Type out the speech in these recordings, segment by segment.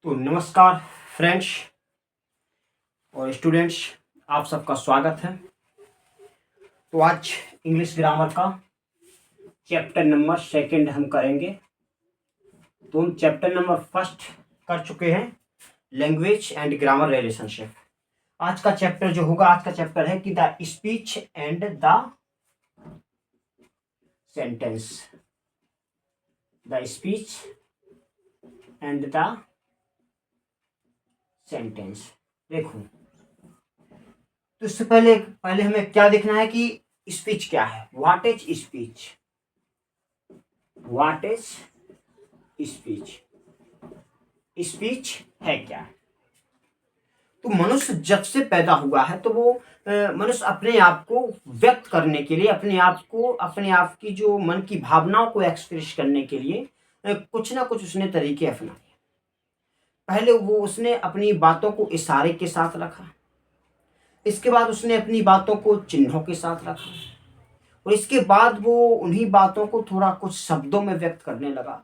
तो नमस्कार फ्रेंड्स और स्टूडेंट्स, आप सबका स्वागत है। तो आज इंग्लिश ग्रामर का चैप्टर नंबर 2 हम करेंगे। तो हम चैप्टर नंबर 1 कर चुके हैं, लैंग्वेज एंड ग्रामर रिलेशनशिप। आज का चैप्टर जो होगा, आज का चैप्टर है कि the speech and the sentence. The speech and the sentence. देखो, तो इससे पहले हमें क्या देखना है कि स्पीच क्या है। What is speech? What is speech? Speech है क्या? तो मनुष्य जब से पैदा हुआ है तो वो मनुष्य अपने आप को व्यक्त करने के लिए, अपने आप की जो मन की भावनाओं को एक्सप्रेस करने के लिए कुछ ना कुछ उसने तरीके अपनाए। पहले उसने अपनी बातों को इशारे के साथ रखा, इसके बाद उसने अपनी बातों को चिन्हों के साथ रखा, और इसके बाद वो उन्हीं बातों को थोड़ा कुछ शब्दों में व्यक्त करने लगा।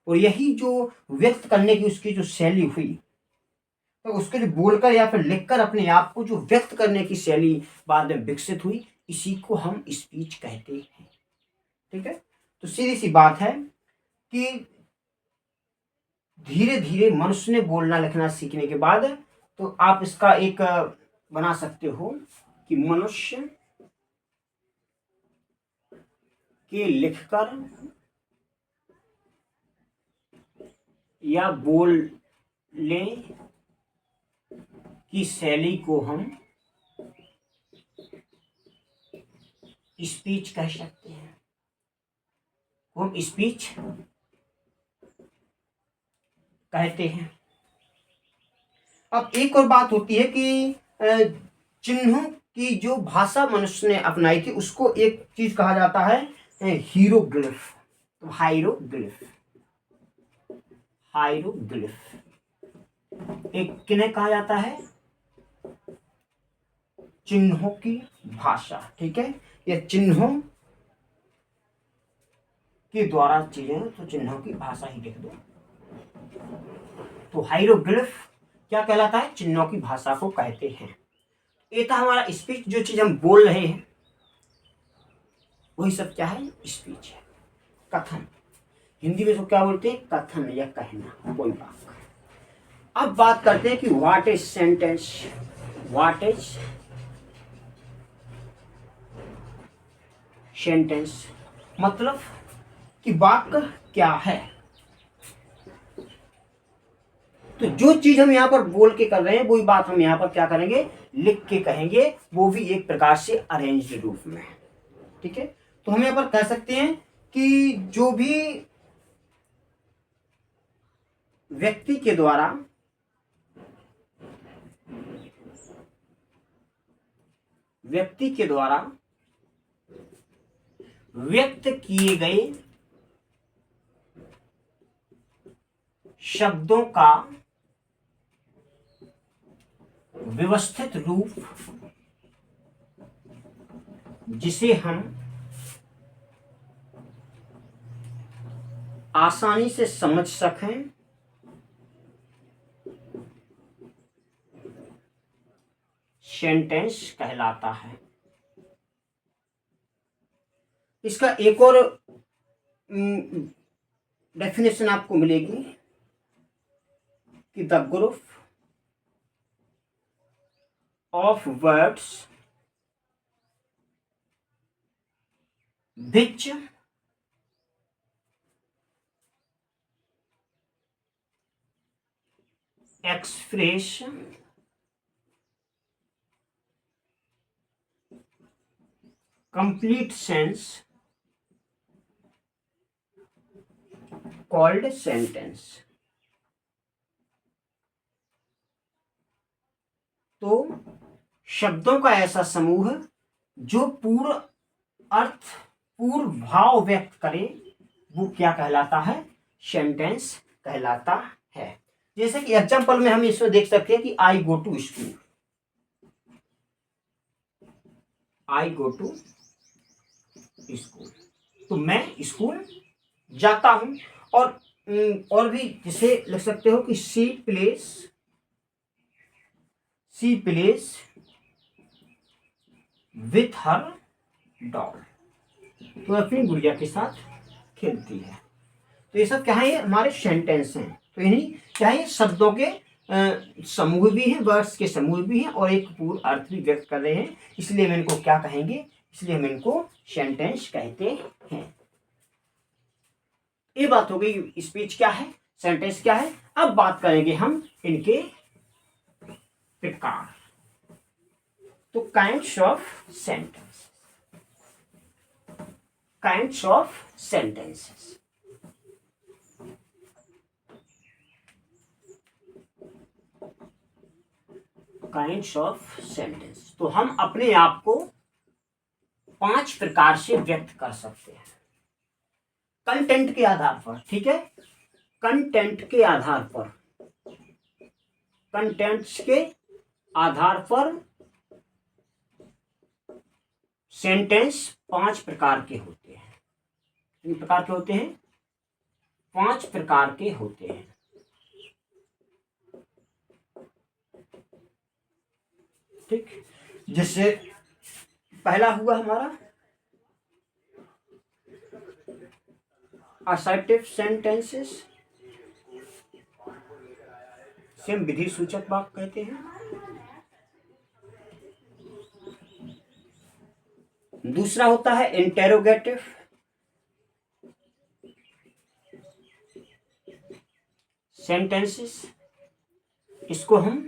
और यही जो व्यक्त करने की उसकी जो शैली हुई, तो उसके लिए बोलकर या फिर लिखकर अपने आप को जो व्यक्त करने की शैली बाद में विकसित हुई, इसी को हम स्पीच कहते हैं। ठीक है, तो सीधी सी बात है कि धीरे धीरे मनुष्य ने बोलना लिखना सीखने के बाद, तो आप इसका एक बना सकते हो कि मनुष्य के लिखकर या बोलने की शैली को हम स्पीच कह सकते हैं। हम स्पीच कहते हैं। अब एक और बात होती है कि चिन्हों की जो भाषा मनुष्य ने अपनाई थी, उसको एक चीज कहा जाता है हीरोग्लिफ। तो हाइरोग्लिफ एक किन्हें कहा जाता है? चिन्हों की भाषा। ठीक है, ये चिन्हों के द्वारा चीजें, तो चिन्हों की भाषा ही लिख दो। तो हाइरोग्लिफ क्या कहलाता है? चिन्हों की भाषा को कहते हैं। ये था हमारा स्पीच। जो चीज हम बोल रहे हैं वही सब क्या है? स्पीच है। कथन, हिंदी में तो क्या बोलते हैं? कथन या कहना, कोई बात। अब बात करते हैं कि what is sentence. What is sentence मतलब कि वाक्य क्या है। तो जो चीज हम यहाँ पर बोल के कर रहे हैं, वही बात हम यहाँ पर क्या करेंगे? लिख के कहेंगे, वो भी एक प्रकार से अरेंज्ड रूप में। ठीक है, तो हम यहाँ पर कह सकते हैं कि जो भी व्यक्ति के द्वारा व्यक्त किए गए शब्दों का व्यवस्थित रूप, जिसे हम आसानी से समझ सकें, सेंटेंस कहलाता है। इसका एक और डेफिनेशन आपको मिलेगी कि the group of words which express complete sense called sentence। तो शब्दों का ऐसा समूह जो पूर्ण अर्थ, पूर्ण भाव व्यक्त करे, वो क्या कहलाता है? सेंटेंस कहलाता है। जैसे कि एग्जांपल में हम इसमें देख सकते हैं कि I go to school. I go to school, तो मैं स्कूल जाता हूं। और और भी जिसे लिख सकते हो कि she place with her doll, तो अपनी गुड़िया के साथ खेलती है। तो ये सब क्या है, ये हमारे सेंटेंस हैं। तो इन्हीं क्या है, शब्दों के समूह भी हैं, वर्ड्स के समूह भी हैं और एक पूर्ण अर्थ भी व्यक्त कर रहे हैं, इसलिए हम इनको क्या कहेंगे, इसलिए हम इनको सेंटेंस कहते हैं। ये बात हो गई स्पीच क्या है, सेंटेंस क्या है। अब बात करेंगे हम इनके प्रकार। तो kinds of sentence, kinds of sentences. Kinds of sentence, तो हम अपने आप को 5 प्रकार से व्यक्त कर सकते हैं कंटेंट के आधार पर। ठीक है, कंटेंट के आधार पर, कंटेंट्स के आधार पर सेंटेंस 5 प्रकार के होते हैं। कितने प्रकार के होते हैं, 5 प्रकार के होते हैं। ठीक, जैसे पहला हुआ हमारा असर्टिव सेंटेंसेस, सेम विधि सूचक वाक्य कहते हैं। दूसरा होता है इंटेरोगेटिव सेंटेंसेस, इसको हम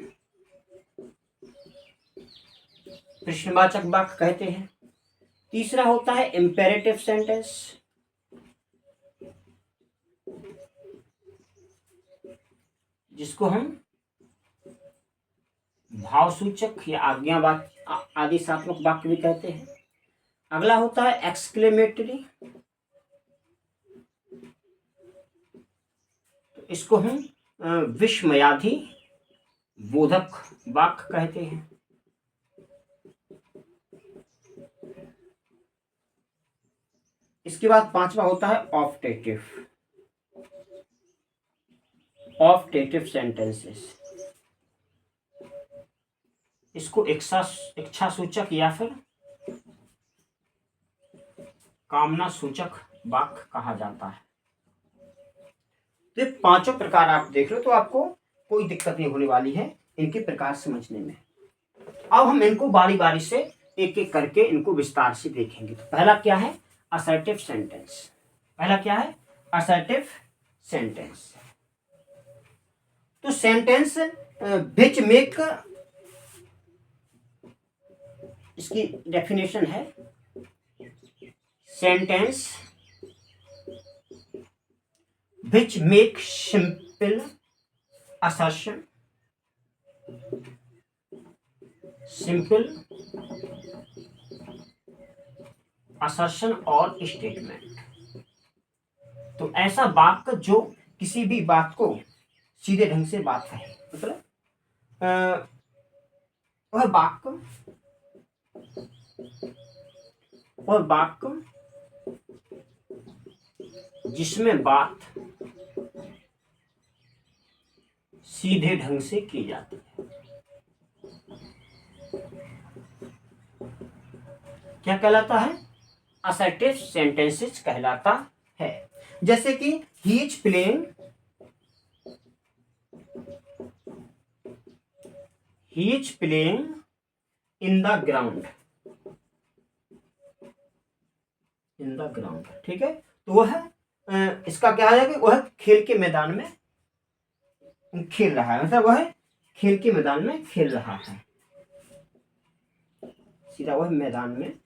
प्रश्नवाचक वाक्य कहते हैं। तीसरा होता है इंपेरेटिव सेंटेंस, जिसको हम भावसूचक या आज्ञावाची आदेशात्मक वाक्य भी कहते हैं। अगला होता है एक्सक्लेमेटरी, तो इसको हम विस्मयाधि बोधक वाक्य कहते हैं। इसके बाद पांचवा होता है ऑप्टेटिव सेंटेंसेस, इसको इच्छा सूचक या फिर कामना सूचक वाक्य कहा जाता है। तो ये पांचों प्रकार आप देख लो तो आपको कोई दिक्कत नहीं होने वाली है इनके प्रकार समझने में। अब हम इनको बारी बारी से एक एक करके इनको विस्तार से देखेंगे। तो पहला क्या है, असर्टिव सेंटेंस। पहला क्या है, असर्टिव सेंटेंस। तो सेंटेंस विच मेक, इसकी डेफिनेशन है, sentence which make simple assertion, simple assertion और स्टेटमेंट। तो ऐसा वाक्य जो किसी भी बात को सीधे ढंग से बात है, मतलब वह वाक्य जिसमें बात सीधे ढंग से की जाती है, क्या कहलाता है, असर्टिव सेंटेंसेस कहलाता है। जैसे कि he is playing, he is playing in the ground, in the ground। ठीक है, तो वह इसका क्या है कि वह खेल के मैदान में खेल रहा है, मतलब वह खेल के मैदान में खेल रहा है, सीधा वह मैदान में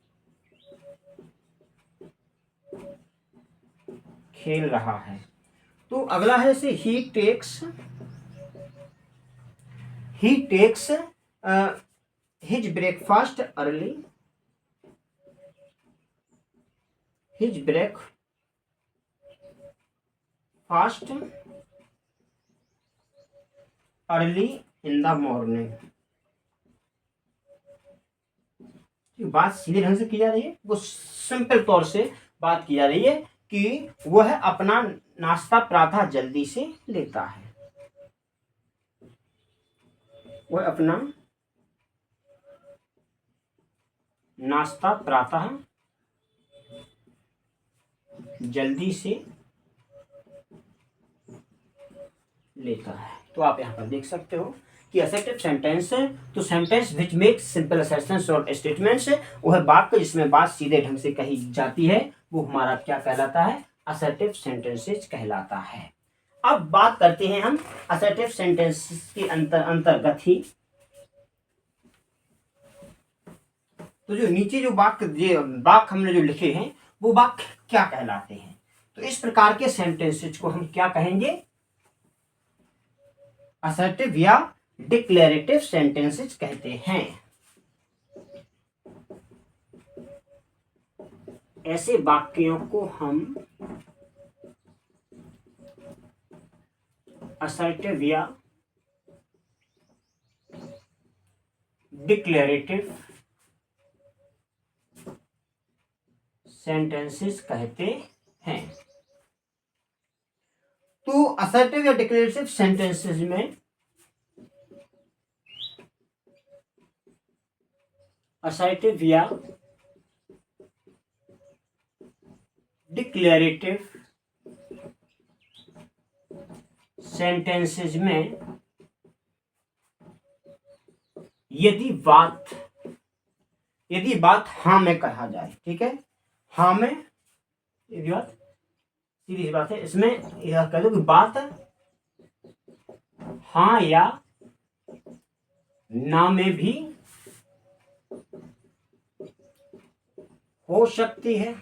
खेल रहा है। तो अगला है जैसे he takes his breakfast early, his breakfast early in the morning। बात सीधे ढंग से की जा रही है, वो सिंपल तौर से बात की जा रही है कि वह अपना नाश्ता प्रातः जल्दी से लेता है। वह अपना नाश्ता प्रातः जल्दी से लेता है। तो आप यहाँ पर देख सकते हो कि असर्टिव सेंटेंस है तो sentence which makes simple assertions और स्टेटमेंट्स, वह वाक्य जिसमें बात सीधे ढंग से कही जाती है वो हमारा क्या कहलाता है, असर्टिव सेंटेंसेस कहलाता है। अब बात करते हैं हम असर्टिव सेंटेंसेस के अंतर्गत ही, तो जो नीचे जो वाक्य हमने जो लिखे हैं वो वाक्य क्या कहलाते हैं। तो इस प्रकार के सेंटेंसेस को हम क्या कहेंगे, असर्टिव या डिक्लेरेटिव सेंटेंसेस कहते हैं। ऐसे वाक्यों को हम असर्टिव या डिक्लेरेटिव सेंटेंसेस कहते हैं। तो असर्टिव या डिक्लेरेटिव सेंटेंसेस में असर्टिव या डिक्लेरेटिव सेंटेंसेस में यदि बात हाँ में कहा जाए, ठीक है, हाँ में यदि बात सीधी बात है, इसमें यह कह दो कि बात हाँ या ना में भी हो सकती है,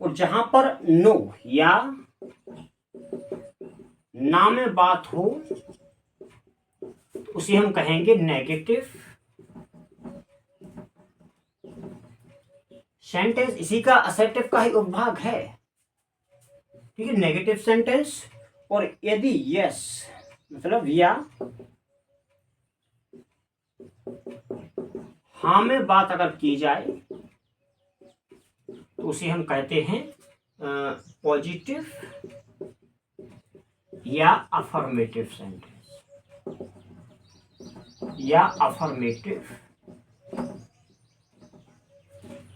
और जहां पर नो या ना में बात हो उसे हम कहेंगे नेगेटिव सेंटेंस। इसी का असर्टिव का ही उपभाग है, ठीक है, नेगेटिव सेंटेंस। और यदि यस मतलब या हाँ में बात अगर की जाए तो उसे हम कहते हैं पॉजिटिव या अफर्मेटिव सेंटेंस या अफर्मेटिव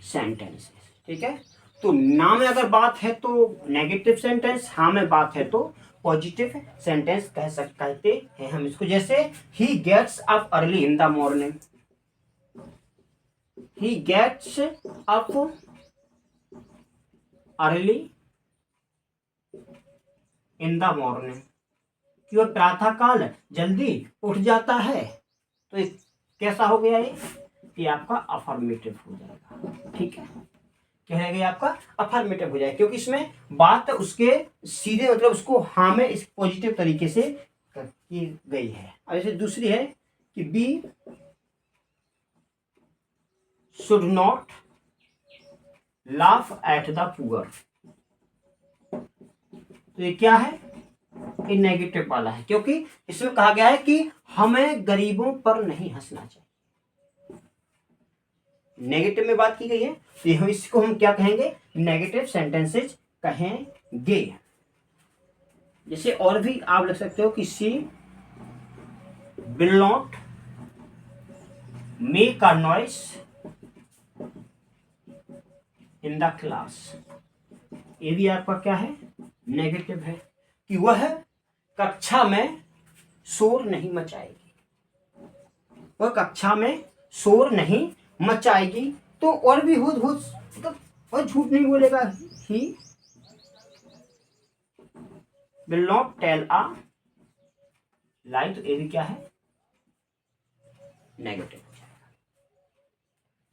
सेंटेंस, ठीक है। तो ना में अगर बात है तो नेगेटिव सेंटेंस, हाँ में बात है तो पॉजिटिव सेंटेंस कहते हैं हम इसको। जैसे he gets up early in the morning, he gets up early in the morning, कि वह प्रातः काल जल्दी उठ जाता है। तो कैसा हो गया ये आपका अफर्मेटिव हो जाएगा, ठीक है, क्या है आपका अफर्मेटिव हो जाएगा, क्योंकि इसमें बात उसके सीधे मतलब उसको हाँ में इस पॉजिटिव तरीके से की गई है। और जैसे दूसरी है कि we should not laugh at the poor, तो ये क्या है, ये नेगेटिव वाला है, क्योंकि इसमें कहा गया है कि हमें गरीबों पर नहीं हंसना चाहिए। नेगेटिव में बात की गई है तो हम इसको हम क्या कहेंगे, नेगेटिव सेंटेंसेज कहेंगे। जैसे और भी आप लिख सकते हो कि she will not make a noise in the class, ये भी आपका क्या है, नेगेटिव है, कि वह कक्षा में शोर नहीं मचाएगी, वह कक्षा में शोर नहीं मचाएगी। तो और भी हो मतलब और झूठ नहीं बोलेगा, he will not tell a lie, तो ये भी क्या है, नेगेटिव हो जाएगा,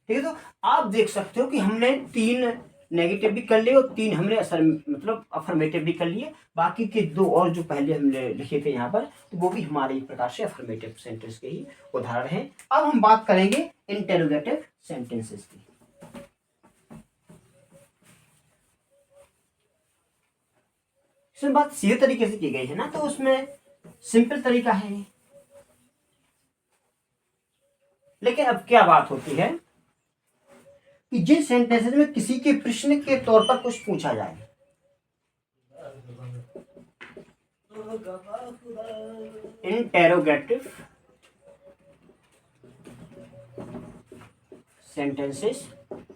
ठीक है। तो आप देख सकते हो कि हमने 3 नेगेटिव भी कर लिए और 3 हमने मतलब अफर्मेटिव भी कर लिए। बाकी के 2 और जो पहले हमने लिखे थे यहाँ पर, तो वो भी हमारे एक प्रकार से अफर्मेटिव सेंटेंस के ही उदाहरण हैं। अब हम बात करेंगे इंटेरोगेटिव सेंटेंसेस की। इसमें बात सीधे तरीके से की गई है ना, तो उसमें सिंपल तरीका है। लेकिन अब क्या बात होती है कि जिन सेंटेंसेस में किसी के प्रश्न के तौर पर कुछ पूछा जाए। इंटेरोगेटिव सेंटेंसेस,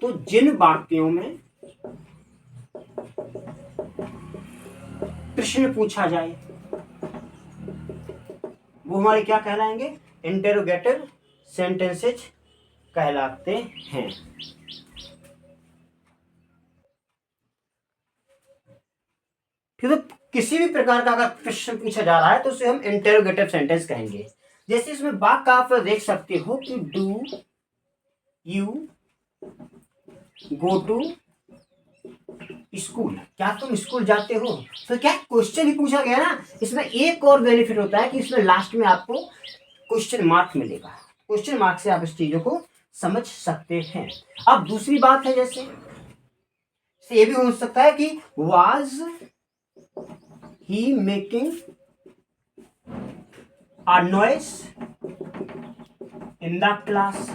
तो जिन वाक्यों में प्रश्न पूछा जाए वो हमारे क्या कहलाएंगे? इंटेरोगेटिव सेंटेंसेज कहलाते हैं। ठीक है, तो किसी भी प्रकार का अगर प्रश्न पूछा जा रहा है तो उसे हम इंटेरोगेटिव सेंटेंस कहेंगे। जैसे इसमें वाक्य आप देख सकते हो कि do you go to school, क्या तुम स्कूल जाते हो? तो क्या क्वेश्चन ही पूछा गया ना। इसमें एक और बेनिफिट होता है कि इसमें लास्ट में आपको क्वेश्चन मार्क मिलेगा। क्वेश्चन मार्क से आप इस चीजों को समझ सकते हैं। अब दूसरी बात है, जैसे ये भी हो सकता है कि was he making a noise in the class,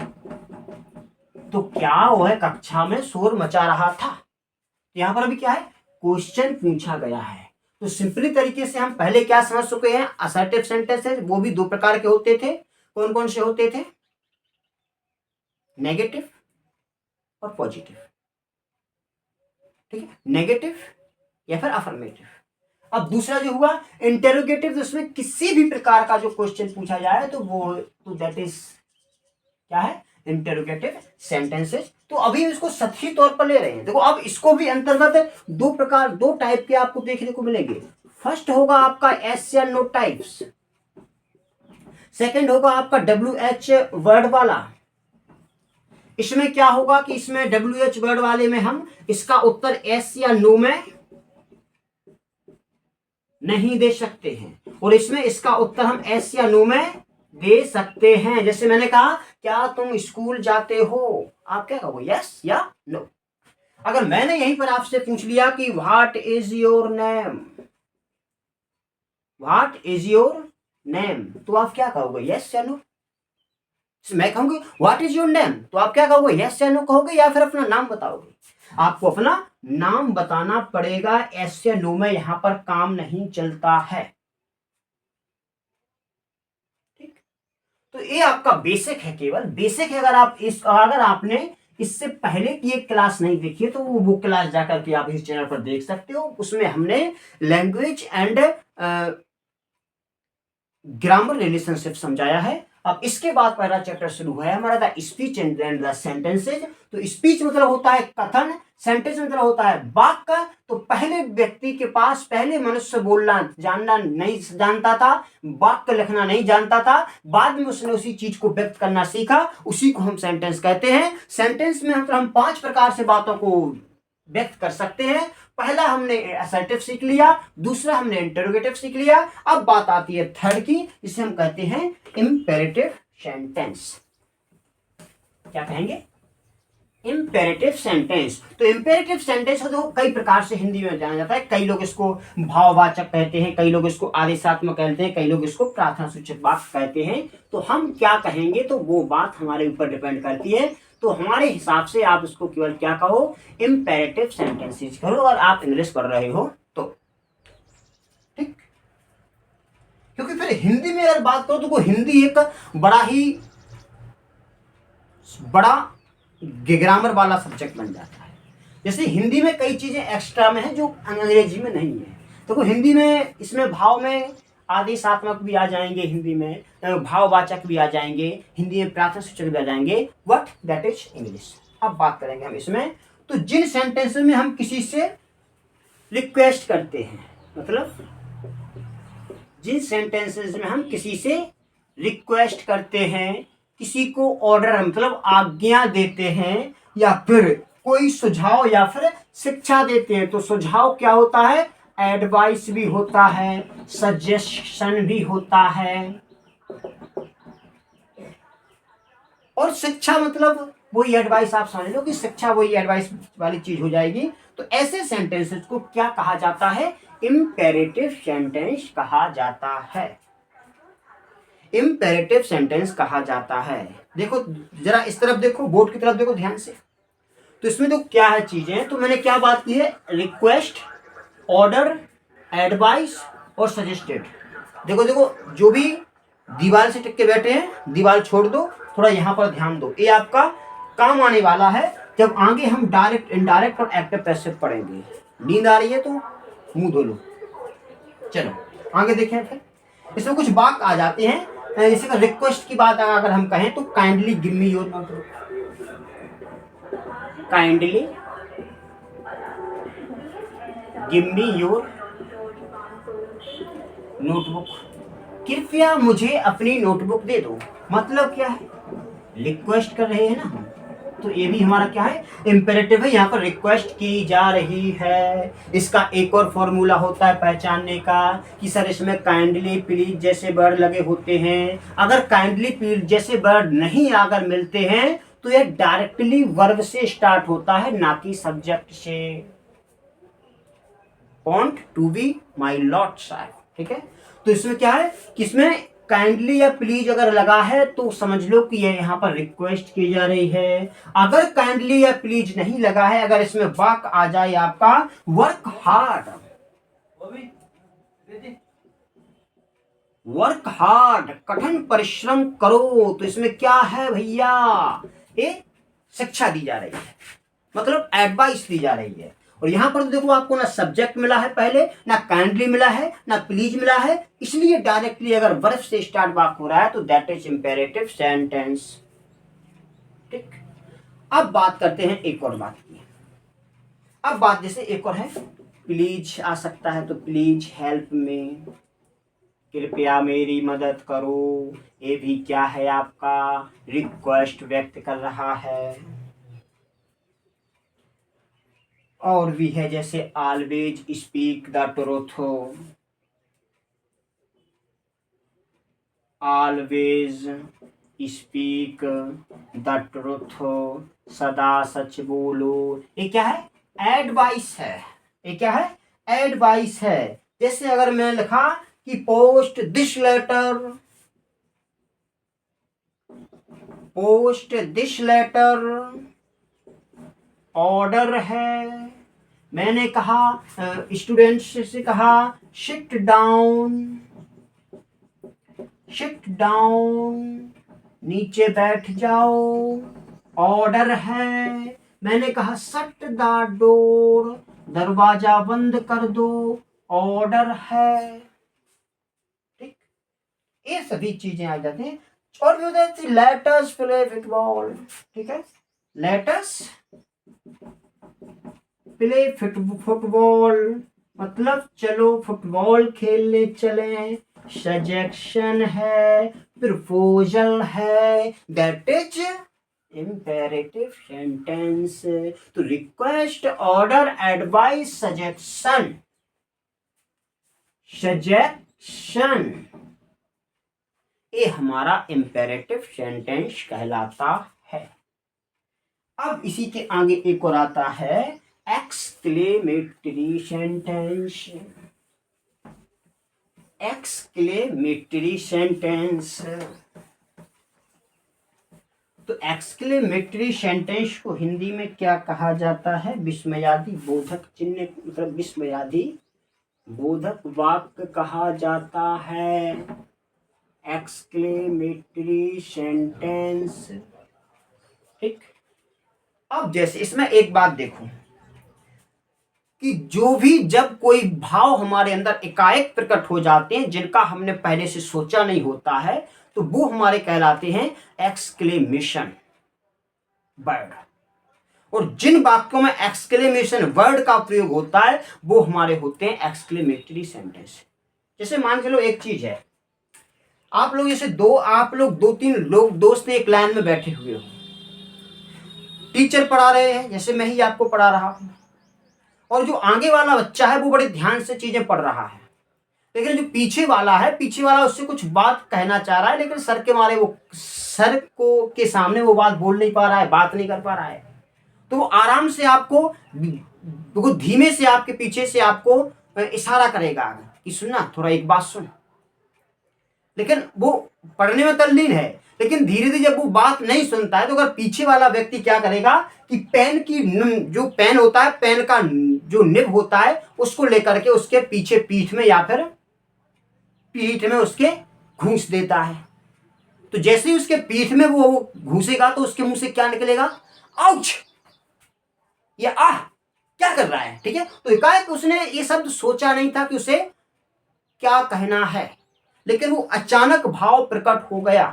तो क्या वह कक्षा में शोर मचा रहा था? यहां पर अभी क्या है? क्वेश्चन पूछा गया है। तो सिंपली तरीके से हम पहले क्या समझ चुके हैं? असर्टिव सेंटेंसेस वो भी दो प्रकार के होते थे। कौन कौन से होते थे? नेगेटिव और पॉजिटिव। ठीक है, नेगेटिव या फिर अफर्मेटिव। अब दूसरा जो हुआ इंटेरोगेटिव, तो उसमें किसी भी प्रकार का जो क्वेश्चन पूछा जाए तो वो तो दैट इज क्या है? Interrogative sentences. तो अभी इसको सतही तौर पर ले रहे हैं। देखो अब इसको भी अंतर्गत दो प्रकार, दो टाइप के आपको देखने को मिलेंगे। फर्स्ट होगा आपका एस या नो टाइप्स, सेकंड होगा आपका WH वर्ड वाला। इसमें क्या होगा कि इसमें WH वर्ड वाले में हम इसका उत्तर एस या नो में नहीं दे सकते हैं, और इसमें इसका उत्तर हम एस या नो में दे सकते हैं। जैसे मैंने कहा, क्या तुम स्कूल जाते हो? आप क्या कहोगे? यस या नो। अगर मैंने यहीं पर आपसे पूछ लिया कि what is your name, what is your name, तो आप क्या कहोगे? यस या नो। मैं कहूंगी व्हाट इज योर नेम, तो आप क्या कहोगे? यस या नो कहोगे, या फिर अपना नाम बताओगे? आपको अपना नाम बताना पड़ेगा। एस या नो में यहां पर काम नहीं चलता है। ठीक, तो ये आपका बेसिक है, केवल बेसिक है। अगर आपने इससे पहले की एक क्लास नहीं देखी है तो वो क्लास जाकर के आप इस चैनल पर देख सकते हो। उसमें हमने लैंग्वेज एंड ग्रामर रिलेशनशिप समझाया है। अब इसके बाद पहला चैप्टर शुरू है हमारा the speech and the sentences. तो स्पीच मतलब होता है कथन, सेंटेंस मतलब होता है वाक्य। तो पहले व्यक्ति के पास, पहले मनुष्य बोलना जानना नहीं जानता था, वाक्य लिखना नहीं जानता था, बाद में उसने उसी चीज को व्यक्त करना सीखा, उसी को हम सेंटेंस कहते हैं। सेंटेंस में मतलब हम 5 प्रकार से बातों को व्यक्त कर सकते हैं। पहला हमने असर्टिव सीख लिया, दूसरा हमने इंटरोगेटिव सीख लिया। अब बात आती है थर्ड की, जिसे हम कहते हैं इंपेरेटिव सेंटेंस। क्या कहेंगे? Imperative sentence. तो इंपेरेटिव सेंटेंस को तो कई प्रकार से हिंदी में जाना जाता है। कई लोग इसको भाववाचक कहते हैं, कई लोग इसको आदेशात्मक कहते हैं, कई लोग इसको प्रार्थना सूचक वाक्य कहते हैं। तो हम क्या कहेंगे तो वो बात हमारे ऊपर डिपेंड करती है। तो हमारे हिसाब से आप इसको केवल क्या कहो? इंपेरेटिव सेंटेंसेस करो, और आप इंग्लिश पढ़ रहे हो तो। ठीक, क्योंकि फिर हिंदी में अगर बात करो तो हिंदी एक बड़ा ग्रामर वाला सब्जेक्ट बन जाता है। जैसे हिंदी में कई चीजें एक्स्ट्रा में है जो अंग्रेजी में नहीं है। तो हिंदी में इसमें भाव में आदेशात्मक भी आ जाएंगे, हिंदी में भाववाचक भी आ जाएंगे, हिंदी में प्रार्थना सूचक भी आ जाएंगे। What that is English. अब बात करेंगे हम इसमें। तो जिन सेंटेंसेस में हम किसी से रिक्वेस्ट करते हैं, मतलब जिन सेंटेंसेस में हम किसी से रिक्वेस्ट करते हैं, किसी को ऑर्डर मतलब आज्ञा देते हैं, या फिर कोई सुझाव या फिर शिक्षा देते हैं। तो सुझाव क्या होता है? एडवाइस भी होता है, सजेशन भी होता है, और शिक्षा मतलब वही एडवाइस। आप समझ लो कि शिक्षा वही एडवाइस वाली चीज हो जाएगी। तो ऐसे सेंटेंसेस को क्या कहा जाता है? इंपेरेटिव सेंटेंस कहा जाता है। इंपेरेटिव सेंटेंस कहा जाता है। देखो जरा इस तरफ देखो, बोर्ड की तरफ देखो ध्यान से। तो इसमें तो क्या है चीजें, तो मैंने क्या बात की है, रिक्वेस्ट, ऑर्डर, एडवाइस और सजेस्टेड। देखो देखो, जो भी दीवार से टिक के बैठे हैं, दीवार छोड़ दो, थोड़ा यहाँ पर ध्यान दो, ये आपका काम आने वाला है जब आगे हम डायरेक्ट, इनडायरेक्ट और एक्टिव पैसिव पढ़ेंगे। नींद आ रही है तो मुंह धो लो। चलो आगे देखें फिर। इसमें कुछ वाक्य आ जाते हैं, जैसे रिक्वेस्ट की बात अगर हम कहें तो kindly give me your notebook, kindly give me your notebook, कृपया मुझे अपनी नोटबुक दे दो। मतलब क्या है, रिक्वेस्ट कर रहे हैं ना हम, तो ये भी हमारा क्या है, इंपेरेटिव है। यहाँ पर रिक्वेस्ट की जा रही है। इसका एक और फॉर्मूला होता है पहचानने का कि सर इसमें काइंडली, प्लीज जैसे वर्ड लगे होते हैं। अगर काइंडली, प्लीज जैसे वर्ड नहीं अगर मिलते हैं तो ये डायरेक्टली वर्ब से स्टार्ट होता है, ना कि सब्जेक्ट से। Want to be my lord साहब, ठीक है। तो इसमें क्या है कि इसमें काइंडली या प्लीज अगर लगा है तो समझ लो कि ये यहाँ पर रिक्वेस्ट की जा रही है। अगर काइंडली या प्लीज नहीं लगा है, अगर इसमें वाक्य आ जाए आपका वर्क हार्ड, वर्क हार्ड, कठिन परिश्रम करो, तो इसमें क्या है भैया, ये शिक्षा दी जा रही है, मतलब एडवाइस दी जा रही है। और यहां पर तो देखो आपको ना सब्जेक्ट मिला है पहले, ना काइंडली मिला है, ना प्लीज मिला है, इसलिए डायरेक्टली अगर वर्ब से स्टार्ट वाक्य हो रहा है तो दैट इज इंपेरेटिव सेंटेंस। ठीक, अब बात करते हैं एक और बात की। अब बात जैसे एक और है, प्लीज आ सकता है, तो प्लीज हेल्प में, कृपया मेरी मदद करो, ये भी क्या है आपका रिक्वेस्ट व्यक्त कर रहा है। और भी है जैसे always speak the truth, always speak the truth, सदा सच बोलो, ये क्या है, एडवाइस है। ये क्या है, एडवाइस है। जैसे अगर मैं लिखा कि post this letter, post this letter, order है। मैंने कहा स्टूडेंट्स से कहा सिट डाउन, सिट डाउन, नीचे बैठ जाओ, ऑर्डर है। मैंने कहा शट द डोर, दरवाजा बंद कर दो, ऑर्डर है। ठीक, ये सभी चीजें आ जाती हैं। और भी होता है लेट अस प्ले फुटबॉल, ठीक है, लेट अस प्ले फुटबॉल, मतलब चलो फुटबॉल खेलने चलें। सजेशन है, प्रपोजल है, दैट इज इंपेरेटिव सेंटेंस। तो request, order, advice, suggestion, suggestion, ये हमारा इंपेरेटिव सेंटेंस कहलाता है। अब इसी के आगे एक और आता है एक्सक्लेमेटरी सेंटेंस, एक्सक्लेमेटरी सेंटेंस। तो एक्सक्लेमेटरी सेंटेंस को हिंदी में क्या कहा जाता है, विस्मयादि बोधक चिन्ह, मतलब विस्मयादि बोधक वाक्य कहा जाता है एक्सक्लेमेटरी सेंटेंस। ठीक, अब जैसे इसमें एक बात देखो कि जो भी जब कोई भाव हमारे अंदर एकाएक प्रकट हो जाते हैं जिनका हमने पहले से सोचा नहीं होता है, तो वो हमारे कहलाते हैं एक्सक्लेमेशन वर्ड। और जिन वाक्यों में एक्सक्लेमेशन वर्ड का प्रयोग होता है वो हमारे होते हैं एक्सक्लेमेटरी सेंटेंस। जैसे मान के लो एक चीज है, आप लोग जैसे आप लोग दो तीन लोग दोस्त एक लाइन में बैठे हुए हो, टीचर पढ़ा रहे हैं, जैसे मैं ही आपको पढ़ा रहा हूं, और जो आगे वाला बच्चा है वो बड़े ध्यान से चीजें पढ़ रहा है, लेकिन जो पीछे वाला है, पीछे वाला उससे कुछ बात कहना चाह रहा है, लेकिन सर के मारे वो सर को के सामने वो बात बोल नहीं पा रहा है, बात नहीं कर पा रहा है। तो वो आराम से आपको धीमे से आपके पीछे से आपको इशारा करेगा कि सुनना, थोड़ा एक बात सुन, लेकिन वो पढ़ने में तल्लीन है, लेकिन धीरे धीरे जब वो बात नहीं सुनता है तो अगर पीछे वाला व्यक्ति क्या करेगा कि पेन की जो पेन होता है, पेन का जो निब होता है उसको लेकर के उसके पीछे पीठ में या फिर पीठ में उसके घूंस देता है। तो जैसे ही उसके पीठ में वो घूसेगा तो उसके मुंह से क्या निकलेगा, आउच या आह, क्या कर रहा है, ठीक है। तो एकाएक उसने ये शब्द सोचा नहीं था कि उसे क्या कहना है, लेकिन वो अचानक भाव प्रकट हो गया।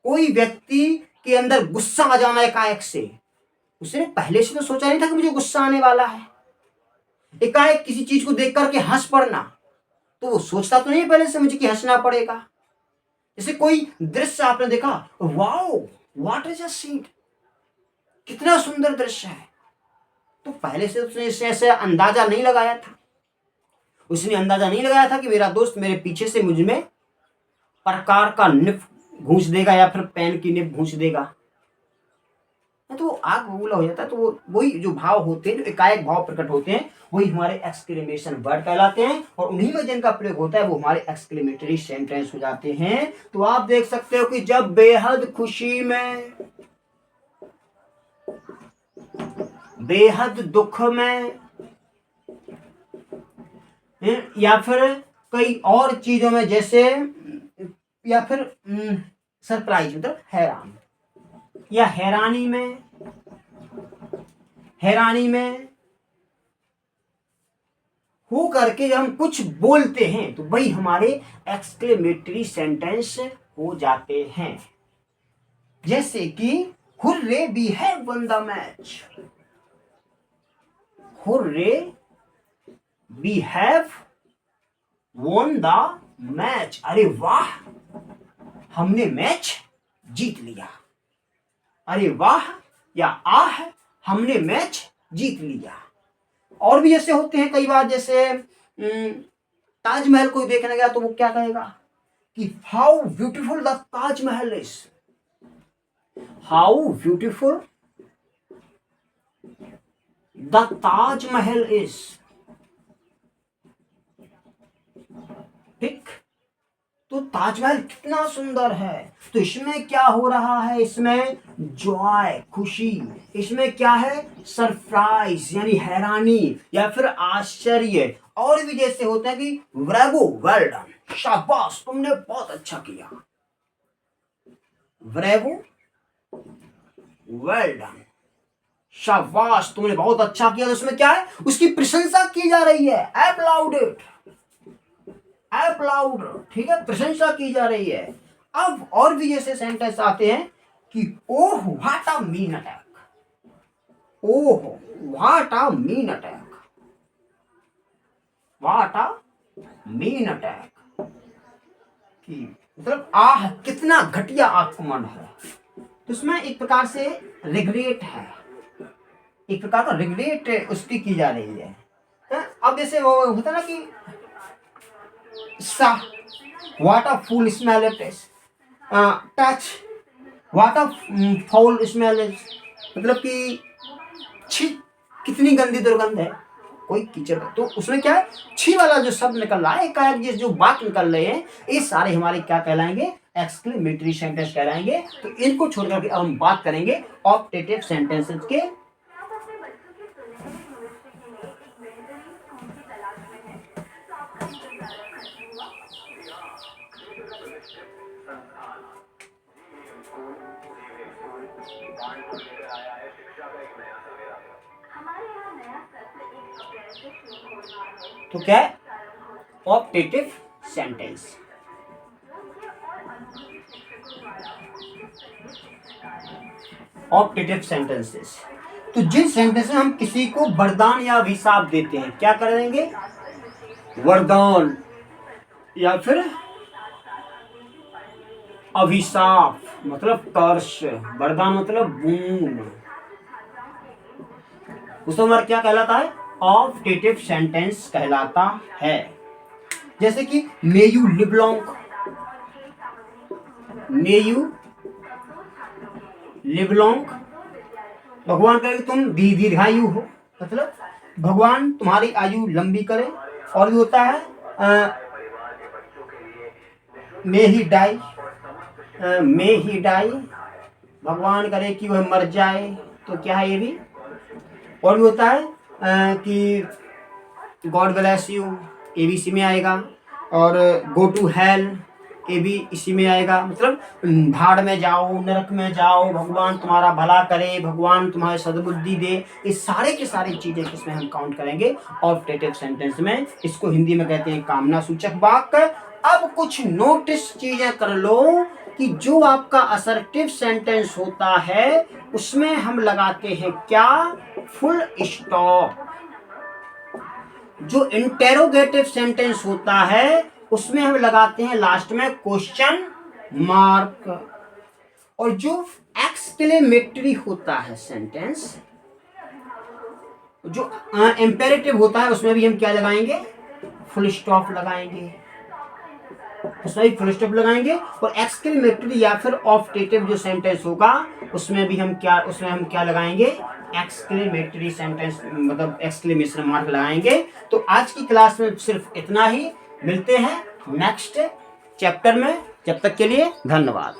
कोई व्यक्ति के अंदर गुस्सा आ जाना एकाएक से, उसने पहले से तो सोचा नहीं था कि मुझे गुस्सा आने वाला है। एकाएक किसी चीज को देख करके हंस पड़ना, तो वो सोचता तो नहीं पहले से मुझे कि हंसना पड़ेगा। जैसे कोई दृश्य आपने देखा, wow what is a scene, कितना सुंदर दृश्य है, तो पहले से उसने ऐसे अंदाजा नहीं लगाया था। उसने अंदाजा नहीं लगाया था कि मेरा दोस्त मेरे पीछे से मुझ में प्रकार का निब घूंस देगा या फिर पेन की निब घूंस देगा, तो आग बबूला हो जाता है। तो वो वही जो भाव होते हैं, जो एकाएक भाव प्रकट होते हैं, वही हमारे एक्सक्लेमेशन वर्ड कहलाते हैं, और उन्हीं में जिनका प्रयोग होता है वो हमारे एक्सक्लेमेटरी सेंटेंस हो जाते हैं। तो आप देख सकते हो कि जब बेहद खुशी में, बेहद दुख में, या फिर कई और चीजों में, जैसे या फिर सरप्राइज मतलब हैरान, या हैरानी में, हैरानी में हो करके जब हम कुछ बोलते हैं तो वही हमारे एक्सक्लेमेटरी सेंटेंस हो जाते हैं। जैसे कि hurray we have won the match, hurray we have won the match, अरे वाह हमने मैच जीत लिया, अरे वाह या आह हमने मैच जीत लिया। और भी जैसे होते हैं कई बार, जैसे ताजमहल कोई देखने गया तो वो क्या कहेगा कि how beautiful the Taj Mahal is, how beautiful the Taj Mahal is, ठीक। तो ताजमहल कितना सुंदर है, तो इसमें क्या हो रहा है, इसमें जॉय खुशी, इसमें क्या है सरप्राइज यानी हैरानी या फिर आश्चर्य। और भी जैसे होते हैं कि ब्रेवो वेल डन, शाबाश तुमने बहुत अच्छा किया, ब्रेवो वेल डन, शाबाश तुमने बहुत अच्छा किया। तो उसमें क्या है, उसकी प्रशंसा की जा रही है, एप्लाउडेड, एप्लाउड, ठीक है, प्रशंसा की जा रही है। अब और भी जैसे सेंटेंस आते हैं कि oh what a mean attack, oh what a mean attack, what a mean attack, कि मतलब आह कितना घटिया आक्रमण है। तो उसमें एक प्रकार से रिग्रेट है, एक प्रकार का रिग्रेट उसकी की जा रही है। अब जैसे वो होता ना कि सा what a foul smell it is, touch what a foul smell is, मतलब कि छी कितनी गंदी दुर्गंध है, कोई कीचड़। तो उसमें क्या है, छी वाला जो शब्द निकल रहा है, एकाएक ये जो बात निकल रहे हैं, ये सारे हमारे क्या कहलाएंगे, एक्सक्लेमेटरी सेंटेंस कहलाएंगे। तो इनको छोड़कर के अब हम बात करेंगे ऑप्टेटिव सेंटेंसेस के। तो क्या है ऑप्टेटिव सेंटेंस, ऑप्टेटिव सेंटेंसेस। तो जिन सेंटेंस में हम किसी को वरदान या अभिशाप देते हैं, क्या करेंगे, वरदान या फिर अभिशाप मतलब कर्ष, वरदान मतलब बूंद, उस हमारा क्या कहलाता है, ऑप्टेटिव सेंटेंस कहलाता है। जैसे कि may you live long, may you live long, भगवान करे कि तुम दीर्घायु हो, मतलब भगवान तुम्हारी आयु लंबी करे। और भी होता है मे ही डाई, मे ही डाई, भगवान करे कि वह मर जाए, तो क्या है ये भी। और भी होता है कि गॉड ब्लेस यू, ये भी इसी में आएगा। और गो टू हेल, ये भी इसी में आएगा। मतलब भाड़ में जाओ, नरक में जाओ, भगवान तुम्हारा भला करे, भगवान तुम्हारे सद्बुद्धि दे, ये सारे के सारी चीजें किसमें हम काउंट करेंगे, ऑब्जेक्टिव सेंटेंस में। इसको हिंदी में कहते हैं कामना सूचक वाक्य। अब कुछ नोटिस चीजें कर लो कि जो आपका असर्टिव सेंटेंस होता है उसमें हम लगाते हैं क्या, फुल स्टॉप। जो इंटेरोगेटिव सेंटेंस होता है उसमें हम लगाते हैं लास्ट में क्वेश्चन मार्क। और जो एक्सक्लेमेटरी होता है सेंटेंस, जो इंपेरेटिव होता है, उसमें भी हम क्या लगाएंगे, फुल स्टॉप लगाएंगे, उसमें भी फुल स्टॉप लगाएंगे। और एक्सक्लेमेटरी या फिर ऑब्जेक्टिव जो सेंटेंस होगा उसमें हम क्या लगाएंगे, एक्सक्लेमेटरी सेंटेंस, मतलब एक्सक्लेमेशन मार्क लगाएंगे। तो आज की क्लास में सिर्फ इतना ही, मिलते हैं नेक्स्ट चैप्टर में। जब तक के लिए धन्यवाद।